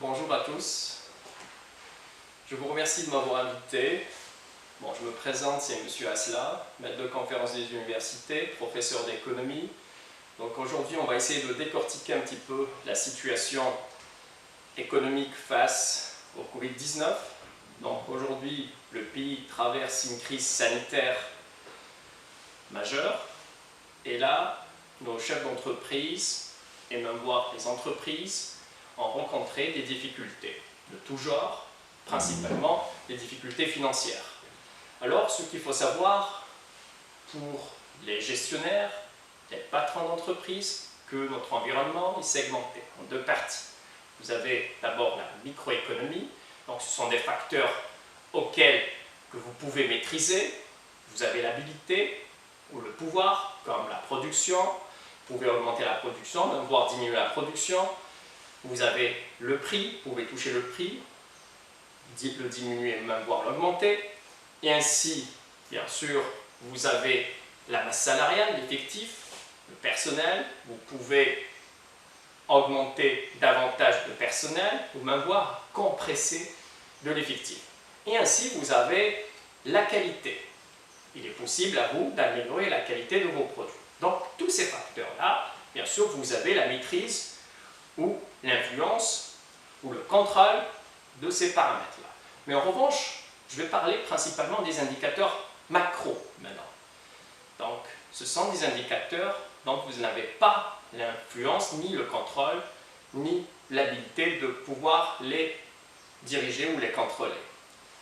Bonjour à tous. Je vous remercie de m'avoir invité. Bon, je me présente, c'est M. Asla, maître de conférence des universités, professeur d'économie. Donc aujourd'hui, on va essayer de décortiquer un petit peu la situation économique face au Covid-19. Donc aujourd'hui, le pays traverse une crise sanitaire majeure. Et là, nos chefs d'entreprise, et même voire les entreprises, ont rencontré des difficultés de tout genre, principalement des difficultés financières. Alors, ce qu'il faut savoir pour les gestionnaires, les patrons d'entreprise, que notre environnement est segmenté en deux parties. Vous avez d'abord la microéconomie, donc ce sont des facteurs auxquels que vous pouvez maîtriser, vous avez l'habilité ou le pouvoir, comme la production, vous pouvez augmenter la production, même voire diminuer la production. Vous avez le prix, vous pouvez toucher le prix, le diminuer, même voire l'augmenter. Et ainsi, bien sûr, vous avez la masse salariale, l'effectif, le personnel. Vous pouvez augmenter davantage de personnel ou même voire compresser de l'effectif. Et ainsi, vous avez la qualité. Il est possible à vous d'améliorer la qualité de vos produits. Donc, tous ces facteurs-là, bien sûr, vous avez la maîtrise ou l'influence ou le contrôle de ces paramètres-là. Mais en revanche, je vais parler principalement des indicateurs macro maintenant. Donc, ce sont des indicateurs dont vous n'avez pas l'influence, ni le contrôle, ni l'habilité de pouvoir les diriger ou les contrôler.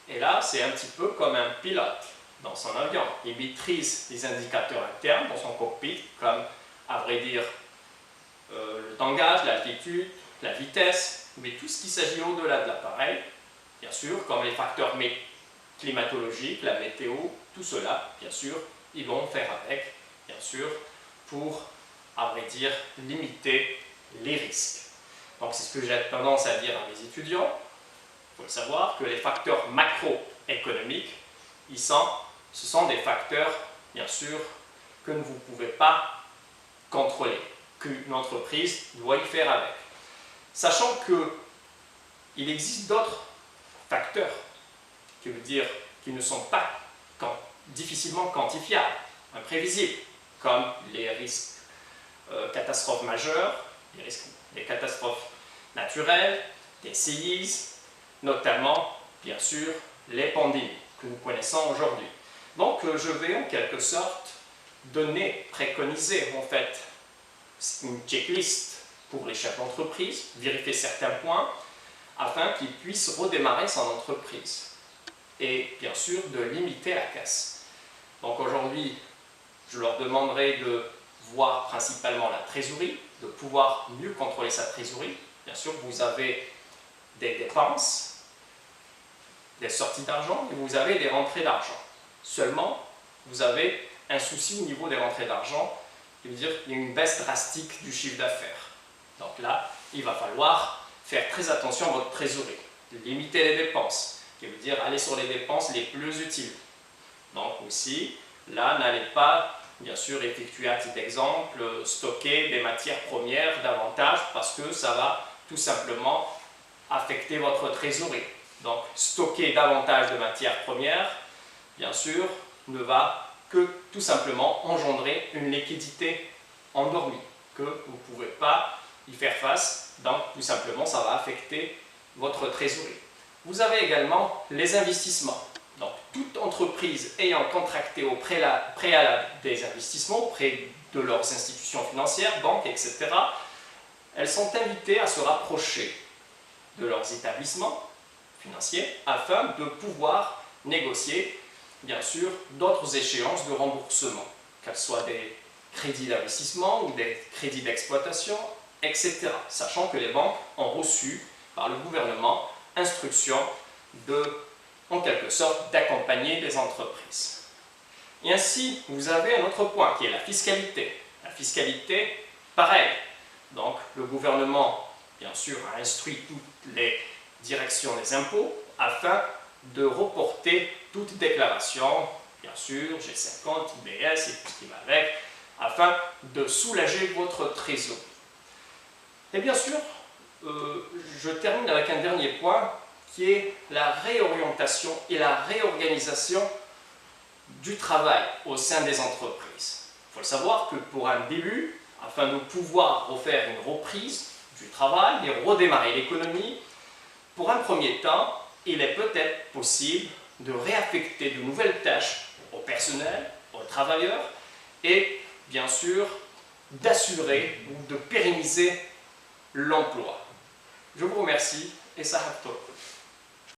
Et là, c'est un petit peu comme un pilote dans son avion. Il maîtrise les indicateurs internes dans son cockpit, comme, à vrai dire, le tangage, l'altitude, la vitesse, mais tout ce qui s'agit au-delà de l'appareil, bien sûr, comme les facteurs climatologiques, la météo, tout cela, bien sûr, ils vont faire avec, bien sûr, pour, à vrai dire, limiter les risques. Donc, c'est ce que j'ai tendance à dire à mes étudiants. Il faut le savoir que les facteurs macroéconomiques, ce sont des facteurs, bien sûr, que vous ne pouvez pas contrôler, qu'une entreprise doit y faire avec. Sachant qu'il existe d'autres facteurs, qui veut dire qui ne sont pas difficilement quantifiables, imprévisibles, comme les risques catastrophes majeures, les catastrophes naturelles, des séismes, notamment, bien sûr, les pandémies que nous connaissons aujourd'hui. Donc, je vais en quelque sorte préconiser en fait une checklist pour les chefs d'entreprise, vérifier certains points afin qu'ils puissent redémarrer son entreprise et bien sûr de limiter la casse. Donc aujourd'hui, je leur demanderai de voir principalement la trésorerie, de pouvoir mieux contrôler sa trésorerie. Bien sûr, vous avez des dépenses, des sorties d'argent et vous avez des rentrées d'argent. Seulement, vous avez un souci au niveau des rentrées d'argent, qui veut dire qu'il y a une baisse drastique du chiffre d'affaires. Donc là, il va falloir faire très attention à votre trésorerie, de limiter les dépenses, qui veut dire aller sur les dépenses les plus utiles. Donc aussi, là, n'allez pas, bien sûr, effectuer à titre d'exemple, stocker des matières premières davantage parce que ça va tout simplement affecter votre trésorerie. Donc, stocker davantage de matières premières, bien sûr, ne va que tout simplement engendrer une liquidité endormie, que vous ne pouvez pas y faire face, donc tout simplement ça va affecter votre trésorerie. Vous avez également les investissements. Donc toute entreprise ayant contracté au préalable des investissements auprès de leurs institutions financières, banques, etc., elles sont invitées à se rapprocher de leurs établissements financiers afin de pouvoir négocier, bien sûr, d'autres échéances de remboursement, qu'elles soient des crédits d'investissement ou des crédits d'exploitation, etc. Sachant que les banques ont reçu par le gouvernement instruction en quelque sorte, d'accompagner les entreprises. Et ainsi, vous avez un autre point qui est la fiscalité. La fiscalité, pareil. Donc, le gouvernement, bien sûr, a instruit toutes les directions des impôts afin de reporter toute déclaration, bien sûr, G50, IBS et tout ce qui va avec, afin de soulager votre trésorerie. Et bien sûr, je termine avec un dernier point qui est la réorientation et la réorganisation du travail au sein des entreprises. Il faut le savoir que pour un début, afin de pouvoir refaire une reprise du travail et redémarrer l'économie, pour un premier temps, il est peut-être possible de réaffecter de nouvelles tâches au personnel, aux travailleurs et bien sûr d'assurer ou de pérenniser l'emploi. Je vous remercie et ça